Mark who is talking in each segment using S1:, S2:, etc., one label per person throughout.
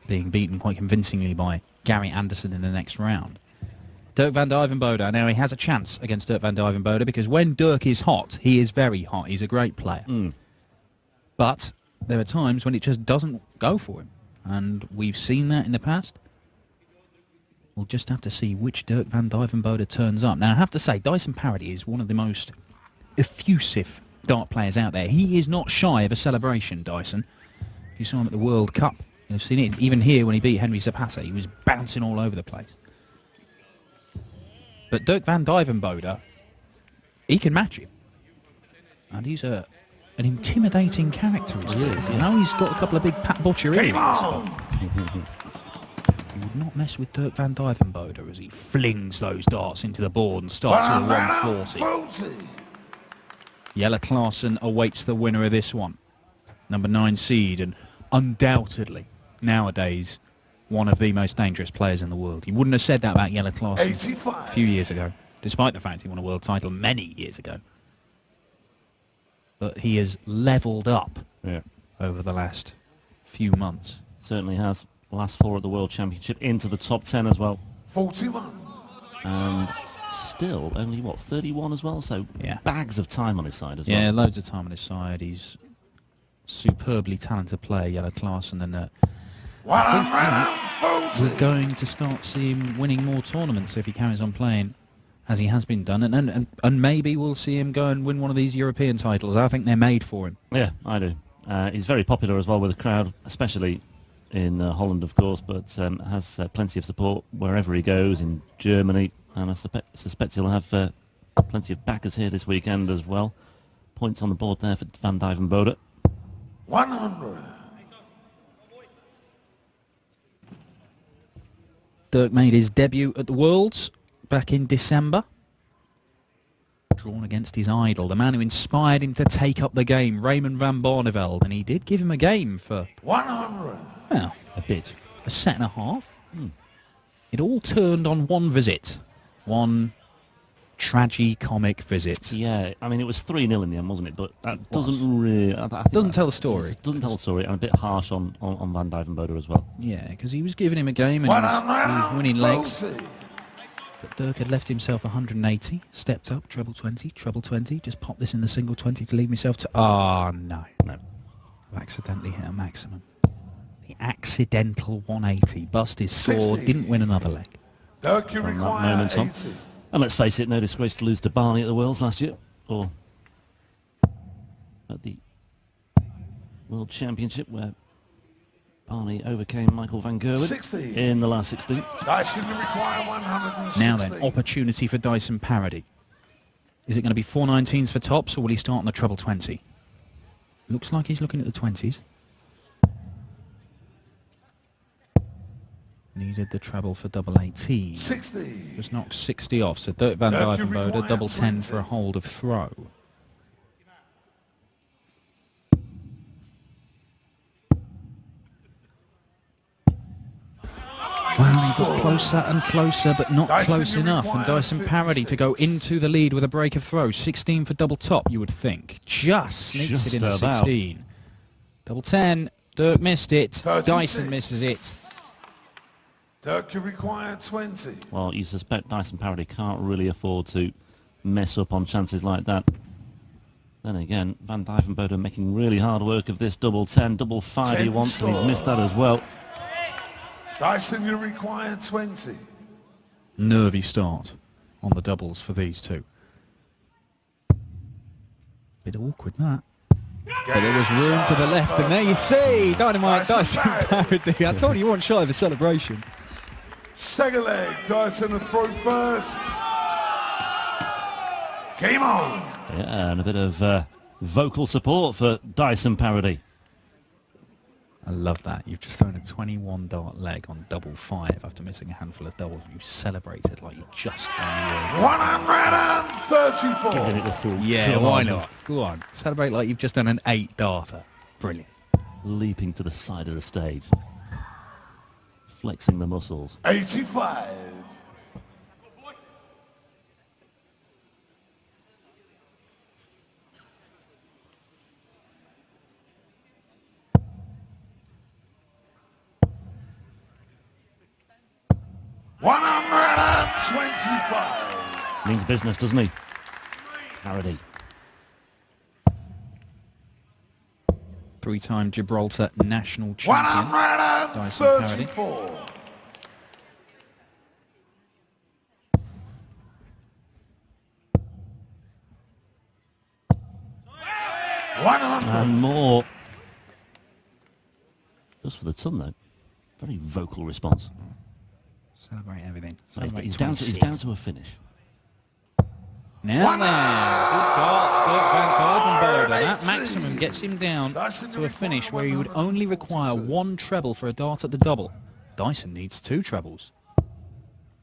S1: being beaten quite convincingly by Gary Anderson in the next round. Dirk van Duijvenbode, now he has a chance against Dirk van Duijvenbode because when Dirk is hot, he is very hot. He's a great player. But there are times when it just doesn't go for him. And we've seen that in the past. We'll just have to see which Dirk van Duijvenbode turns up. Now, I have to say, Dyson Parody is one of the most effusive dart players out there. He is not shy of a celebration, Dyson. If you saw him at the World Cup, you've seen it. Even here, when he beat Henry Zapata, he was bouncing all over the place. But Dirk van Duijvenbode, he can match him. And he's an intimidating character. He is. You know, he's got a couple of big Pat Butcher ears. You would not mess with Dirk van Duijvenbode as he flings those darts into the board and starts with a 140. Jelle Klaassen awaits the winner of this one. Number 9 seed, and undoubtedly, nowadays, one of the most dangerous players in the world. You wouldn't have said that about Jelle Klaassen a few years ago, despite the fact he won a world title many years ago. But he has levelled up over the last few months.
S2: Certainly has. Last 4 at the World Championship, into the top 10 as well.
S3: 41.
S2: And still only, what, 31 as well? So bags of time on his side as well.
S1: Yeah, loads of time on his side. He's superbly talented player, Jelle Klaassen, and we're going to start seeing him winning more tournaments if he carries on playing as he has been done, and maybe we'll see him go and win one of these European titles. I think they're made for him.
S2: Yeah, I do. He's very popular as well with the crowd, especially in Holland, of course, but has plenty of support wherever he goes, in Germany, and I suspect he'll have plenty of backers here this weekend as well. Points on the board there for van Duijvenbode.
S3: 100.
S1: Dirk made his debut at the Worlds back in December. Drawn against his idol, the man who inspired him to take up the game, Raymond van Barneveld, and he did give him a game for
S3: 100.
S1: Well, a set and a half. It all turned on one visit, one tragi-comic visit.
S2: Yeah, I mean, it was 3-0 in the end, wasn't it? But that doesn't really...
S1: doesn't tell the story.
S2: It doesn't tell the story, and a bit harsh on van Duijvenbode as well.
S1: Yeah, because he was giving him a game and he was winning legs. But Dirk had left himself 180, stepped up, treble 20, just popped this in the single 20 to leave myself to... Oh, no.
S2: No.
S1: I've accidentally hit a maximum. The accidental 180. Bust his sword, didn't win another leg.
S3: Dirk, you require 80.
S2: And let's face it, no disgrace to lose to Barney at the Worlds last year, or at the World Championship, where Barney overcame Michael van Gerwen in the last 16.
S3: Dyson, you require 160.
S1: Now then, opportunity for Dyson Parody. Is it going to be 419s for tops, or will he start on the treble 20? Looks like he's looking at the 20s. Needed the treble for double 18.
S3: 60.
S1: Just knocked 60 off, so Dirk van Duijvenbode, double 10 for a hold of throw. Wow, he got closer and closer, but not close enough. And Dyson Parody to go into the lead with a break of throw. 16 for double top, you would think. Just sneaks it in at 16. Double 10, Dirk missed it.
S3: 36.
S1: Dyson misses it.
S3: Dirk, you require 20.
S2: Well, you suspect Dyson Parody can't really afford to mess up on chances like that. Then again, van Duijvenbode making really hard work of this double 10, double 5 he wants, and he's missed that as well.
S3: Dyson, you require 20.
S1: Nervy start on the doubles for these two. Bit awkward, that. But there was room to the left, and there you see, Dynamite Dyson Parody. I told you you weren't shy of the celebration.
S3: Second leg, Dyson to throw first. Game on.
S2: Yeah, and a bit of vocal support for Dyson Parody.
S1: I love that. You've just thrown a 21 dart leg on double 5 after missing a handful of doubles. You celebrated like you just won the World Cup.
S3: 134.
S2: Giving it the full.
S1: Yeah, why not? Go on. Celebrate like you've just done an 8 darter. Brilliant.
S2: Leaping to the side of the stage. Flexing the muscles.
S3: 85. 125.
S2: Means business, doesn't he? Parody.
S1: Three-time Gibraltar national champion. Dyson Parody.
S3: 134.
S2: And more. Just for the ton, though. Very vocal response.
S1: Celebrate everything.
S2: He's
S1: Celebrate
S2: down
S1: 26.
S2: to a finish.
S1: Now then, good darts, Dirk van Duijvenbode. That maximum gets him down to a finish where he would only require one treble for a dart at the double. Dyson needs two trebles.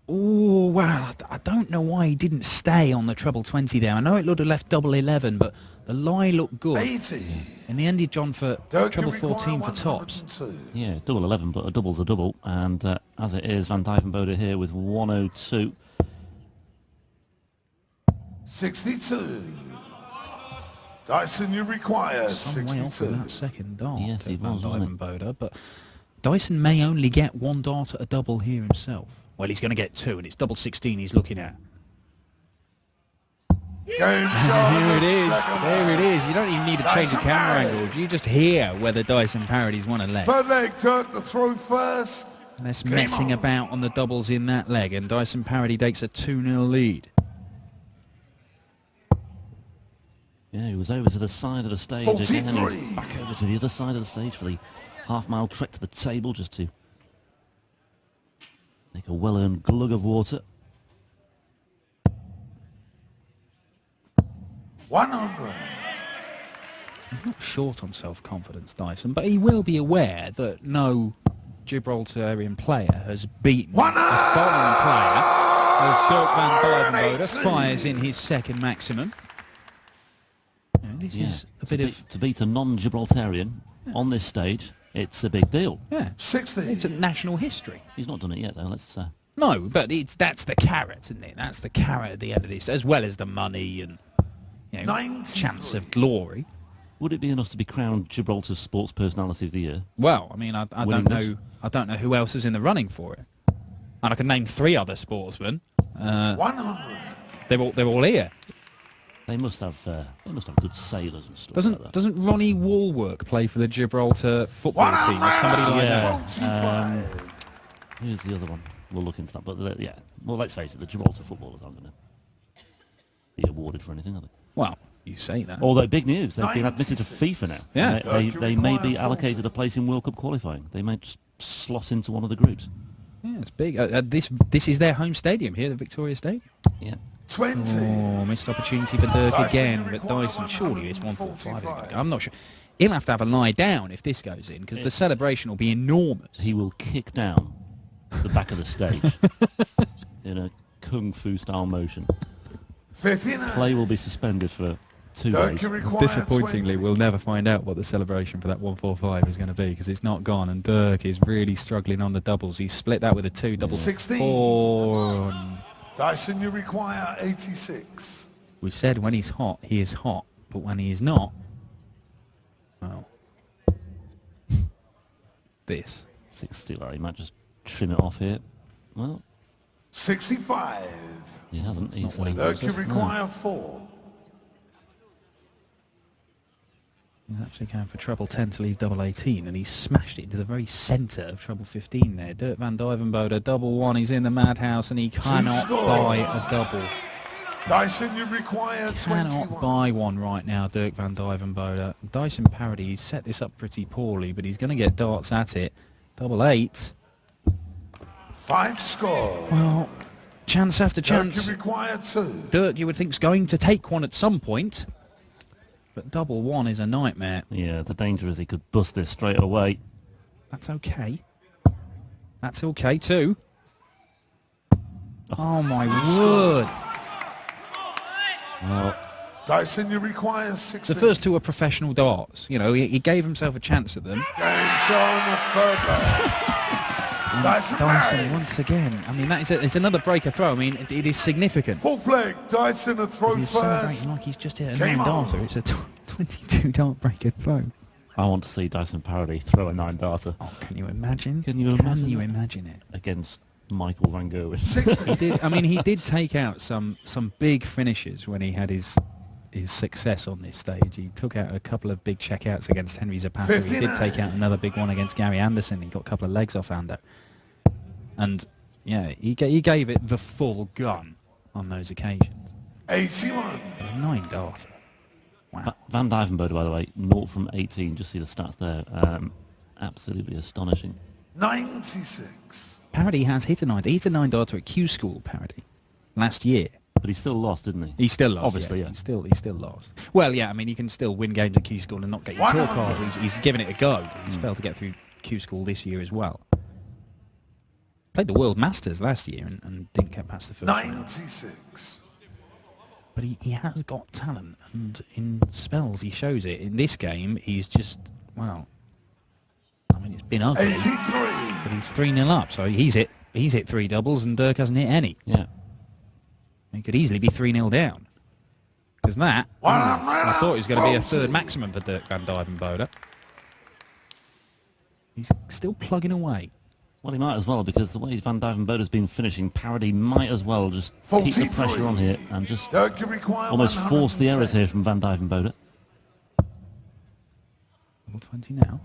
S1: Oh, well, I don't know why he didn't stay on the treble 20 there. I know it would have left double 11, but the lie looked good.
S3: 80.
S1: In the end, he'd gone for treble 14 for tops.
S3: 102.
S2: Yeah, double 11, but a double's a double. And as it is, Van Duijvenbode here with 102.
S3: 62. Dyson, you require
S1: Some way off
S3: 62.
S1: with that second dart.
S2: Yes, he
S1: Van
S2: was, wasn't he?
S1: Duijvenbode, but Dyson may only get one dart at a double here himself. Well, he's going to get two, and it's double 16 he's looking at.
S3: Game shot.
S1: Here it is.
S3: Second
S1: There it
S3: leg.
S1: is. You don't even need to change the
S3: Dyson
S1: camera
S3: Parody.
S1: angle. You just hear whether Dyson Parody's won a leg.
S3: Third leg, Dirk, the throw first.
S1: Less
S3: Game
S1: messing
S3: on.
S1: about on the doubles in that leg, and Dyson Parody takes a 2-0 lead.
S2: Yeah, he was over to the side of the stage again. And
S3: 43.
S2: he's back over to the other side of the stage for the half-mile trek to the table just to take a well-earned glug of water.
S3: 100.
S1: He's not short on self-confidence, Dyson, but he will be aware that no Gibraltarian player has beaten a foreign player as Dirk van Duijvenbode fires in his second maximum. You know, this is a bit of...
S2: To beat a non-Gibraltarian on this stage, it's a big deal.
S1: Yeah,
S3: 60.
S1: it's a national history.
S2: He's not done it yet, though. Let's
S1: No, but that's the carrot, isn't it? That's the carrot at the end of this, as well as the money and, you know,
S3: 93.
S1: chance of glory.
S2: Would it be enough to be crowned Gibraltar's Sports Personality of the Year?
S1: Well, I mean, I
S2: Winning
S1: don't
S2: this?
S1: know. I don't know who else is in the running for it. And I can name three other sportsmen.
S3: 100.
S1: They're all here.
S2: They must have good sailors and stuff like that.
S1: Doesn't Ronnie Wallwork play for the Gibraltar football team or somebody like
S2: Yeah.
S1: that?
S3: 45.
S2: Who's the other one? We'll look into that. But yeah, well, let's face it, the Gibraltar footballers aren't going to be awarded for anything, are they?
S1: Well, you say that.
S2: Although big news, they've been admitted to FIFA now.
S1: Yeah.
S2: They may be allocated a place in World Cup qualifying. They may just slot into one of the groups.
S1: Yeah, it's big. This is their home stadium here, the Victoria Stadium.
S2: Yeah.
S3: 20.
S1: Oh, missed opportunity for Dirk
S3: Dyson,
S1: again,
S3: you
S1: but
S3: require
S1: Dyson, surely it's 145.
S3: 145.
S1: I'm not sure. He'll have a lie down if this goes in, because the celebration will be enormous.
S2: He will kick down the back of the stage in a kung fu style motion.
S3: 59.
S2: Play will be suspended for 2
S3: Dirk,
S2: days.
S3: you require
S1: Disappointingly,
S3: 20.
S1: we'll never find out what the celebration for that 145 is going to be, because it's not gone, and Dirk is really struggling on the doubles. He's split that with a 2, double
S3: 16.
S1: 4.
S3: Dyson, you require 86.
S1: We said when he's hot, he is hot, but when he is not, well, this.
S2: 60, well, he might just trim it off here. Well,
S3: 65.
S2: he hasn't. He's
S1: what he
S3: Dirk, you
S1: No.
S3: require 4.
S1: He's actually going for treble 10 to leave double 18, and he smashed it into the very centre of treble 15 there. Dirk van Duijvenbode, double 1, he's in the madhouse, and he cannot
S3: score.
S1: buy a double.
S3: Dyson, you require
S1: Cannot
S3: 21.
S1: buy one right now, Dirk van Duijvenbode. Dyson Parody, he's set this up pretty poorly, but he's going to get darts at it. Double 8.
S3: 5 to score.
S1: Well, chance after
S3: Dirk,
S1: chance.
S3: you require 2.
S1: Dirk, you would think, is going to take one at some point, but double 1 is a nightmare.
S2: Yeah, the danger is he could bust this straight away.
S1: That's okay. That's okay too. Oh my word.
S2: Well,
S3: Dyson, you require 16.
S1: The first two are professional darts. You know, he gave himself a chance at them.
S3: Game shot on the third leg. Dyson,
S1: Dyson
S3: Parody.
S1: once again. I mean, that is it's another breaker throw. I mean, it is significant.
S3: Fourth leg, Dyson, a throw
S1: He's
S3: first.
S1: celebrating like he's just hit a
S3: Game
S1: 9
S3: on.
S1: darter. It's a 22 dart breaker throw.
S2: I want to see Dyson Parody throw a 9-darter
S1: Oh, can you imagine?
S2: Can you imagine
S1: Can you
S2: that?
S1: imagine it?
S2: against Michael Van Gerwen.
S3: 60.
S1: He did. I mean, he did take out some big finishes when he had his success on this stage. He took out a couple of big checkouts against Henry Zapata. He did take out another big one against Gary Anderson. He got a couple of legs off Ando. And, yeah, he gave it the full gun on those occasions.
S3: 81.
S1: A 9-darter. Wow.
S2: Van Duijvenbode, by the way, 0 from 18. Just see the stats there. Absolutely astonishing.
S3: 96.
S1: Parody has hit a 9. He hit a 9-darter at Q School, Parody, last year.
S2: But he still lost, didn't he?
S1: He still lost.
S2: Obviously, yeah.
S1: He still lost. Well, yeah, I mean, you can still win games at Q School and not get your tour card. He's given it a go. He's failed to get through Q School this year as well. Played the World Masters last year and didn't get past the first round.
S3: 96.
S1: But he has got talent, and in spells he shows it. In this game, he's just, well, I mean, it's been ugly.
S3: 83.
S1: But he's 3-0 up, so he's hit 3 doubles and Dirk hasn't hit any.
S2: Yeah.
S1: He could easily be 3-0 down. Because that, I thought it was going to be a third maximum for Dirk van Duijvenbode. He's still plugging away.
S2: Well, he might as well, because the way Van Duijvenbode has been finishing, Parody might as well just keep the pressure on here and just almost force the errors here from Van Duijvenbode.
S1: Level 20 now.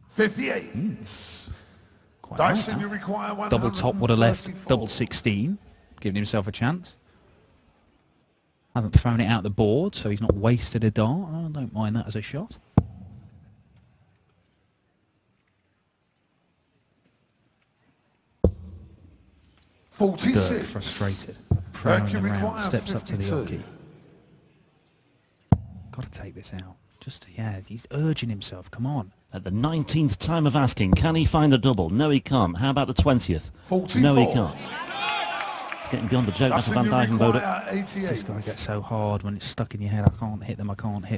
S3: 58.
S1: Quite
S3: Dyson,
S1: right
S3: you
S1: now.
S3: require 134.
S1: Double top would have left double 16, giving himself a chance. Hasn't thrown it out the board, so he's not wasted a dart. I don't mind that as a shot.
S3: 46.
S1: Dirk, frustrated. Prowling
S3: Dirk, you
S1: around,
S3: require
S1: steps up to the
S3: 52.
S1: okie. Got to take this out. Just, yeah, he's urging himself. Come on.
S2: At the 19th time of asking, can he find the double? No, he can't. How about the 20th?
S3: 44.
S2: No, he can't. It's getting beyond the joke now for
S3: Dyson,
S2: Van
S3: you
S2: Duijvenbode.
S3: require
S1: Just
S3: 88.
S1: got to get so hard when it's stuck in your head. I can't hit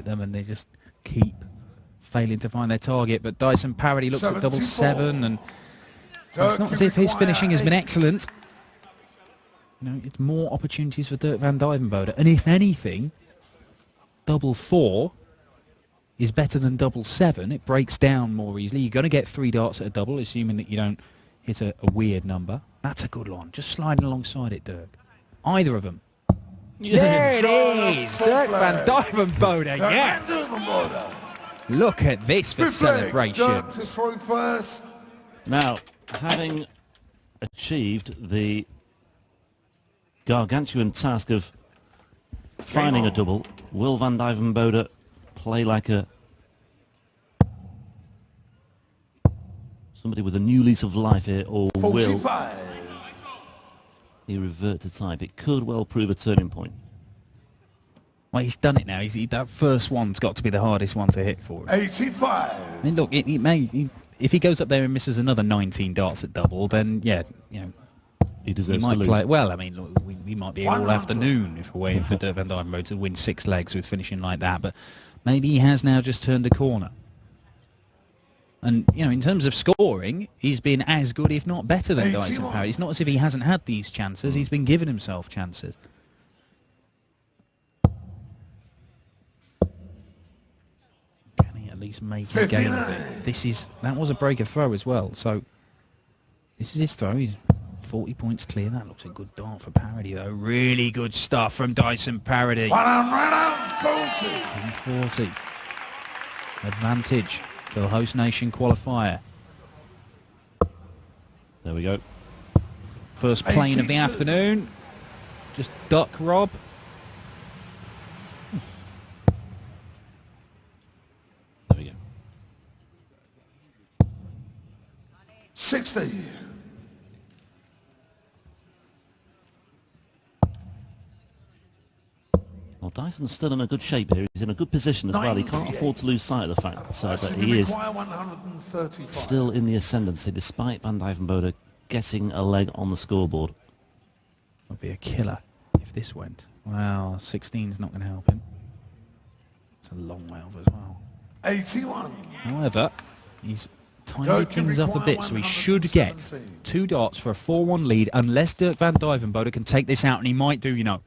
S1: them, and they just keep failing to find their target. But Dyson Parody looks at double 7, and it's not as if his finishing has been excellent. You know, it's more opportunities for Dirk van Duijvenbode. And if anything, double 4 is better than double 7. It breaks down more easily. You're going to get 3 darts at a double, assuming that you don't hit a weird number. That's a good one. Just sliding alongside it, Dirk. Either of them. There it is! Dirk van Duijvenbode, yes! Look at this for
S3: Dirk to
S1: celebrations.
S3: throw first.
S2: Now, having achieved the gargantuan task of finding a double, will Van Duijvenbode play like somebody with a new lease of life here, or will
S3: 45.
S2: he revert to type? It could well prove a turning point.
S1: Well, he's done it now. That first one's got to be the hardest one to hit for him.
S3: 85.
S1: I mean, look, if he goes up there and misses another 19 darts at double, then yeah, you know,
S2: He
S1: he
S2: deserves to
S1: might
S2: lose.
S1: play. Well, I mean, look, we might be here all
S3: 100.
S1: afternoon if we're waiting for Dirk van Duijvenbode to win 6 legs with finishing like that. But maybe he has now just turned a corner. And you know, in terms of scoring, he's been as good, if not better, than Dyson
S3: 81.
S1: Parody. It's not as if he hasn't had these chances. He's been giving himself chances. Can he at least make a game of it? That was a breaker throw as well. So this is his throw. He's 40 points clear. That looks a good dart for Parody, though. Really good stuff from Dyson Parody.
S3: 140.
S1: 10-40. Advantage for the host nation qualifier.
S2: There we go.
S1: First plane of the
S3: 82.
S1: afternoon. Just duck Rob.
S2: There we go.
S3: 60.
S2: Well, Dyson's still in a good shape here. He's in a good position as well. He can't
S3: 98.
S2: afford to lose sight of the fact that
S3: Dyson,
S2: he
S3: you
S2: is
S3: require 135.
S2: still in the ascendancy, despite Van Duijvenbode getting a leg on the scoreboard.
S1: Would be a killer if this went. Well, 16's not going to help him. It's a long way off as well.
S3: 81.
S1: However, he's tidied
S3: Dirk, you
S1: things up a
S3: require
S1: bit, so he should get
S3: 117.
S1: 2 darts for a 4-1 lead, unless Dirk van Duijvenbode can take this out, and he might do, you know.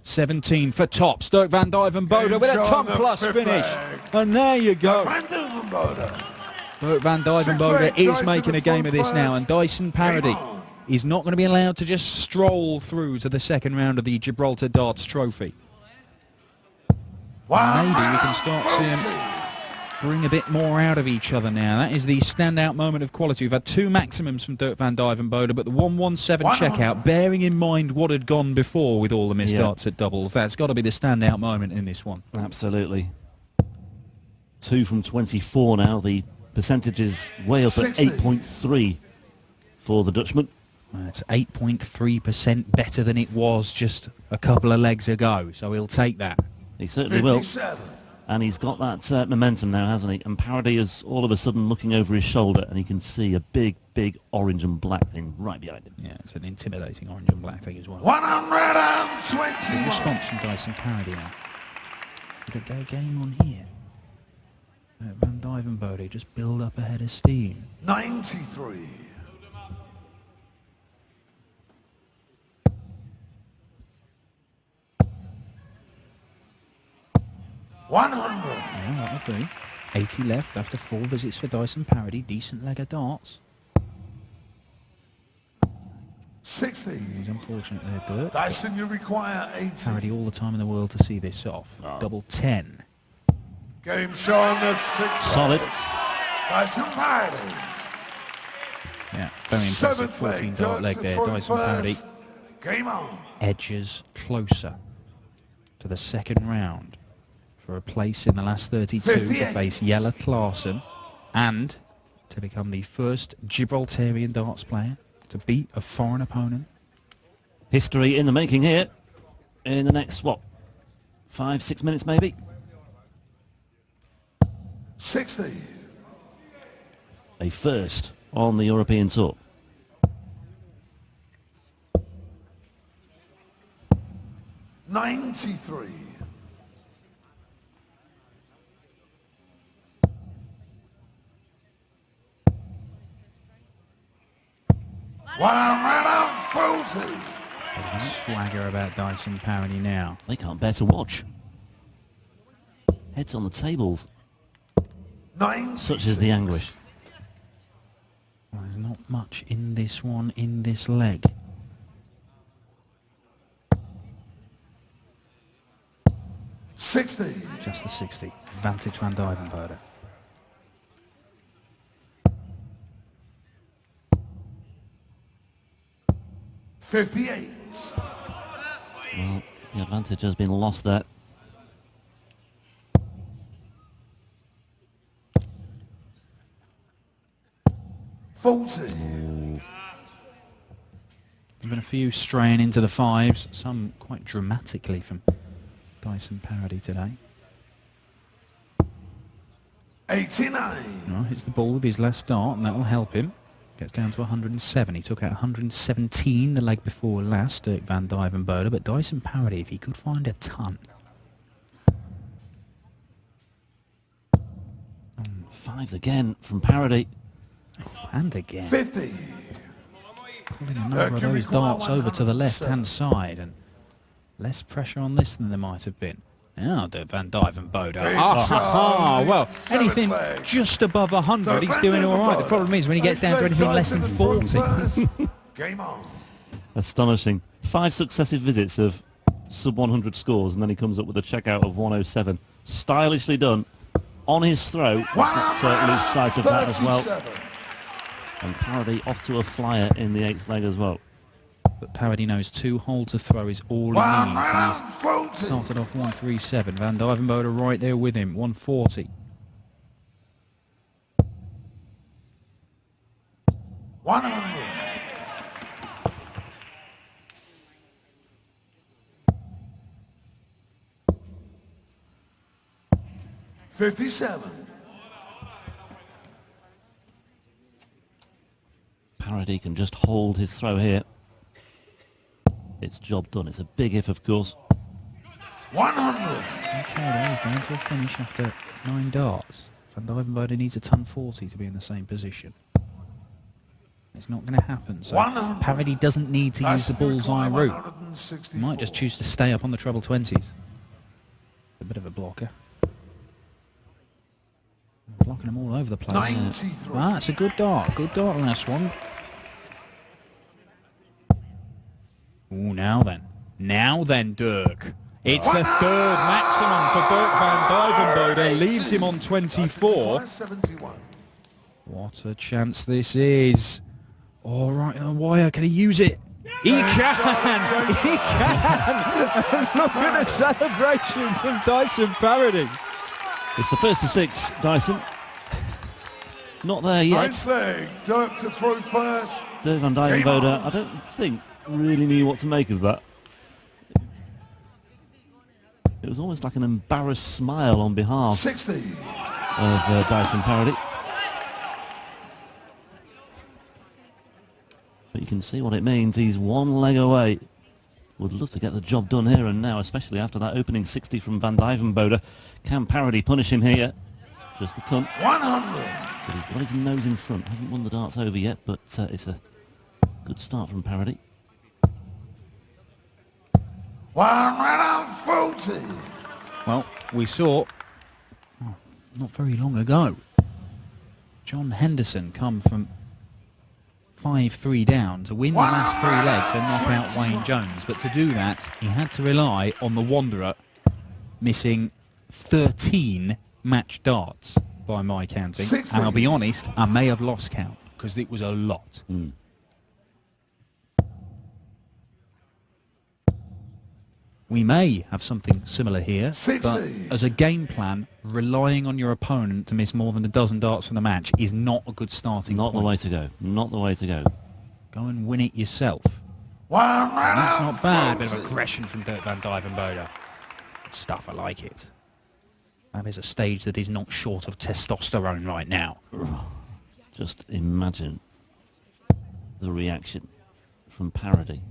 S1: 17 for tops. Dirk van Duijvenbode with a
S3: Game's
S1: top
S3: on the
S1: plus
S3: fifth
S1: finish.
S3: leg.
S1: And there you go.
S3: Van Duijvenbode.
S1: Dirk van Duijvenbode is making a game of this now, and Dyson Parody is not going to be allowed to just stroll through to the second round of the Gibraltar Darts Trophy. Maybe we can start seeing bring a bit more out of each other now. That is the standout moment of quality. We've had two maximums from Dirk van Duijvenbode, but the 117 checkout, bearing in mind what had gone before with all the missed darts at doubles, that's got to be the standout moment in this one.
S2: Absolutely. 2 from 24 now. The percentage is way up at 8.3 for the Dutchman.
S1: That's 8.3% better than it was just a couple of legs ago, so he'll take that.
S2: He certainly will. And he's got that momentum now, hasn't he? And Parody is all of a sudden looking over his shoulder, and he can see a big, big orange and black thing right behind him.
S1: Yeah, it's an intimidating orange and black thing as well.
S3: 120.
S1: Good response from Dyson Parody now. Could it go game on here? Van Duijvenbode just build up a head of steam.
S3: 93.
S1: Yeah, that'll do. 80 left after 4 visits for Dyson Parody. Decent leg of darts.
S3: 60.
S1: He's unfortunate there, Dirk.
S3: Dyson, you require 80.
S1: Parody all the time in the world to see this off. Double 10.
S3: Game shown at 6.
S2: Solid.
S3: Dyson Parody.
S1: Yeah, very impressive 14 dart leg there. Dyson Parody
S3: Game on.
S1: edges closer to the second round for a place in the last 32 to face Jelle Klaassen and to become the first Gibraltarian darts player to beat a foreign opponent.
S2: History in the making here in the next, what, 5-6 minutes maybe?
S3: 60.
S2: A first on the European Tour.
S3: 93.
S1: Swagger about Dyson Parody now.
S2: They can't bear to watch. Heads on the tables.
S3: 96.
S2: Such is the anguish.
S1: Well, there's not much in this one, in this leg.
S3: Just
S1: the 60. Advantage Van Duijvenbode.
S2: Well, the advantage has been lost there.
S1: There's been a few straying into the 5s, some quite dramatically from Dyson Parody today.
S3: 89.
S1: Well, hits the ball with his last dart, and that will help him. Gets down to 107. He took out 117 the leg before last, Dirk van Duijvenbode, but Dyson Parody, if he could find a ton.
S2: 5s again from Parody.
S1: And again.
S3: 50.
S1: Pulling a number of those darts over to the left-hand side, and less pressure on this than there might have been. Now, Dirk van Duijvenbode. Well, anything just above 100, he's doing all right. The problem is when he gets down to anything less than 40.
S3: Game on.
S2: Astonishing. 5 successive visits of sub-100 scores, and then he comes up with a checkout of 107. Stylishly done. On his throw. Let's not lose sight of that as well. And Parody off to a flyer in the 8th leg as well.
S1: But Parody knows 2 hole to throw is all he needs. And he's started off 137. Van Duijvenbode right there with him, 140.
S3: 100. 57.
S2: Parody can just hold his throw here. It's job done. It's a big if, of course.
S3: 100.
S1: Okay, there he's down to a finish after 9 darts. Van Duijvenbode needs a ton 40 to be in the same position. It's not going to happen. So Parody doesn't need to use the bullseye route. He might just choose to stay up on the treble 20s. A bit of a blocker. Bluff Knocking them all over the place.
S3: 93.
S1: Ah, it's a good dart. Good dart on this one. Ooh, now then. Now then, Dirk. It's a third maximum for Dirk van Duijvenbode. Leaves him on 24.
S3: 71.
S1: What a chance this is. All right on the wire. Can he use it? He can! He can! Look at the celebration from Dyson Parody.
S2: It's the first to 6, Dyson. Not there yet.
S3: Nice leg. Dirk to throw first.
S2: Dirk van Duijvenbode, I don't think, really knew what to make of that. It was almost like an embarrassed smile on behalf
S3: 60.
S2: of Dyson Parody. But you can see what it means. He's one leg away. Would love to get the job done here and now, especially after that opening 60 from Van Duijvenbode. Can Parody punish him here? Just a ton.
S3: 100.
S2: But he's got his nose in front. Hasn't won the darts over yet, but it's a good start from Parody.
S3: 140.
S1: Well, we saw, not very long ago, John Henderson come from 5-3 down to win the last 3 legs and knock out Wayne Jones. But to do that, he had to rely on the Wanderer missing 13 match darts by my counting.
S3: 60.
S1: And I'll be honest, I may have lost count because it was a lot. We may have something similar here,
S3: 60.
S1: but as a game plan, relying on your opponent to miss more than a dozen darts from the match is not a good starting point.
S2: Not the way to go. Not the way to go.
S1: Go and win it yourself. And that's not bad. Bit of aggression from Dirk van Duijvenbode. Good stuff, I like it. That is a stage that is not short of testosterone right now.
S2: Just imagine the reaction from Parody.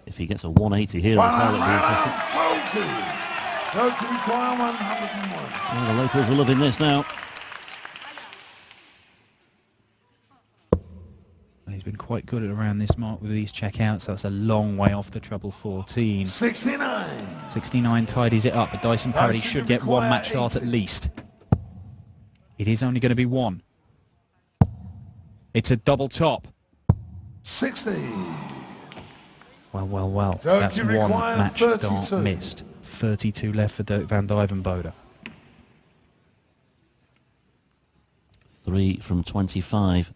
S2: If he gets a 180 here as well, it'll be interesting.
S3: 140. Dirk require 101.
S2: Well, the locals are loving this now.
S1: And he's been quite good at around this mark with these checkouts. That's a long way off the treble 14.
S3: 69.
S1: 69 tidies it up, but Dyson Parody should get one match dart at least. It is only going to be one. It's a double top.
S3: 60.
S1: Well, well, well.
S3: Dirk,
S1: That's
S3: you
S1: one
S3: require
S1: match
S3: 32.
S1: dart missed. 32 left for Dirk van Duijvenbode.
S2: 3 from 25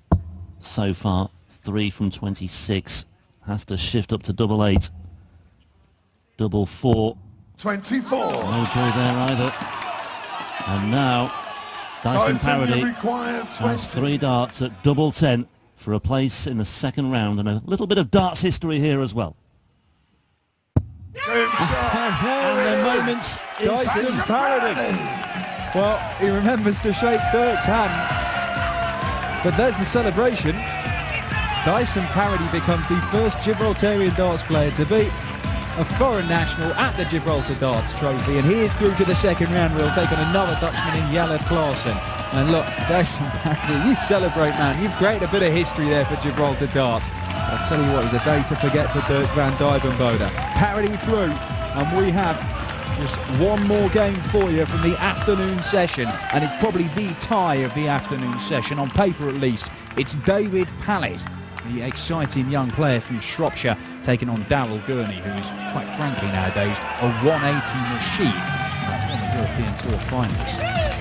S2: so far. 3 from 26. Has to shift up to double 8. Double 4.
S3: 24.
S2: No joy there either. And now Dyson Parody has 3 darts at double 10 for a place in the second round, and a little bit of darts history here as well. And the moments
S1: Dyson Parody. Well, he remembers to shake Dirk's hand. But there's the celebration. Dyson Parody becomes the first Gibraltarian darts player to beat a foreign national at the Gibraltar Darts Trophy, and he is through to the second round. We'll take on another Dutchman in Jelle Klaassen. And look, Dyson Parody, you celebrate, man. You've created a bit of history there for Gibraltar Darts. I'll tell you what, it was a day to forget for Dirk van Duijvenbode. Parody through, and we have just one more game for you from the afternoon session, and it's probably the tie of the afternoon session, on paper at least. It's David Pallet, the exciting young player from Shropshire, taking on Darryl Gurney, who's, quite frankly nowadays, a 180 machine, a former European Tour finalist.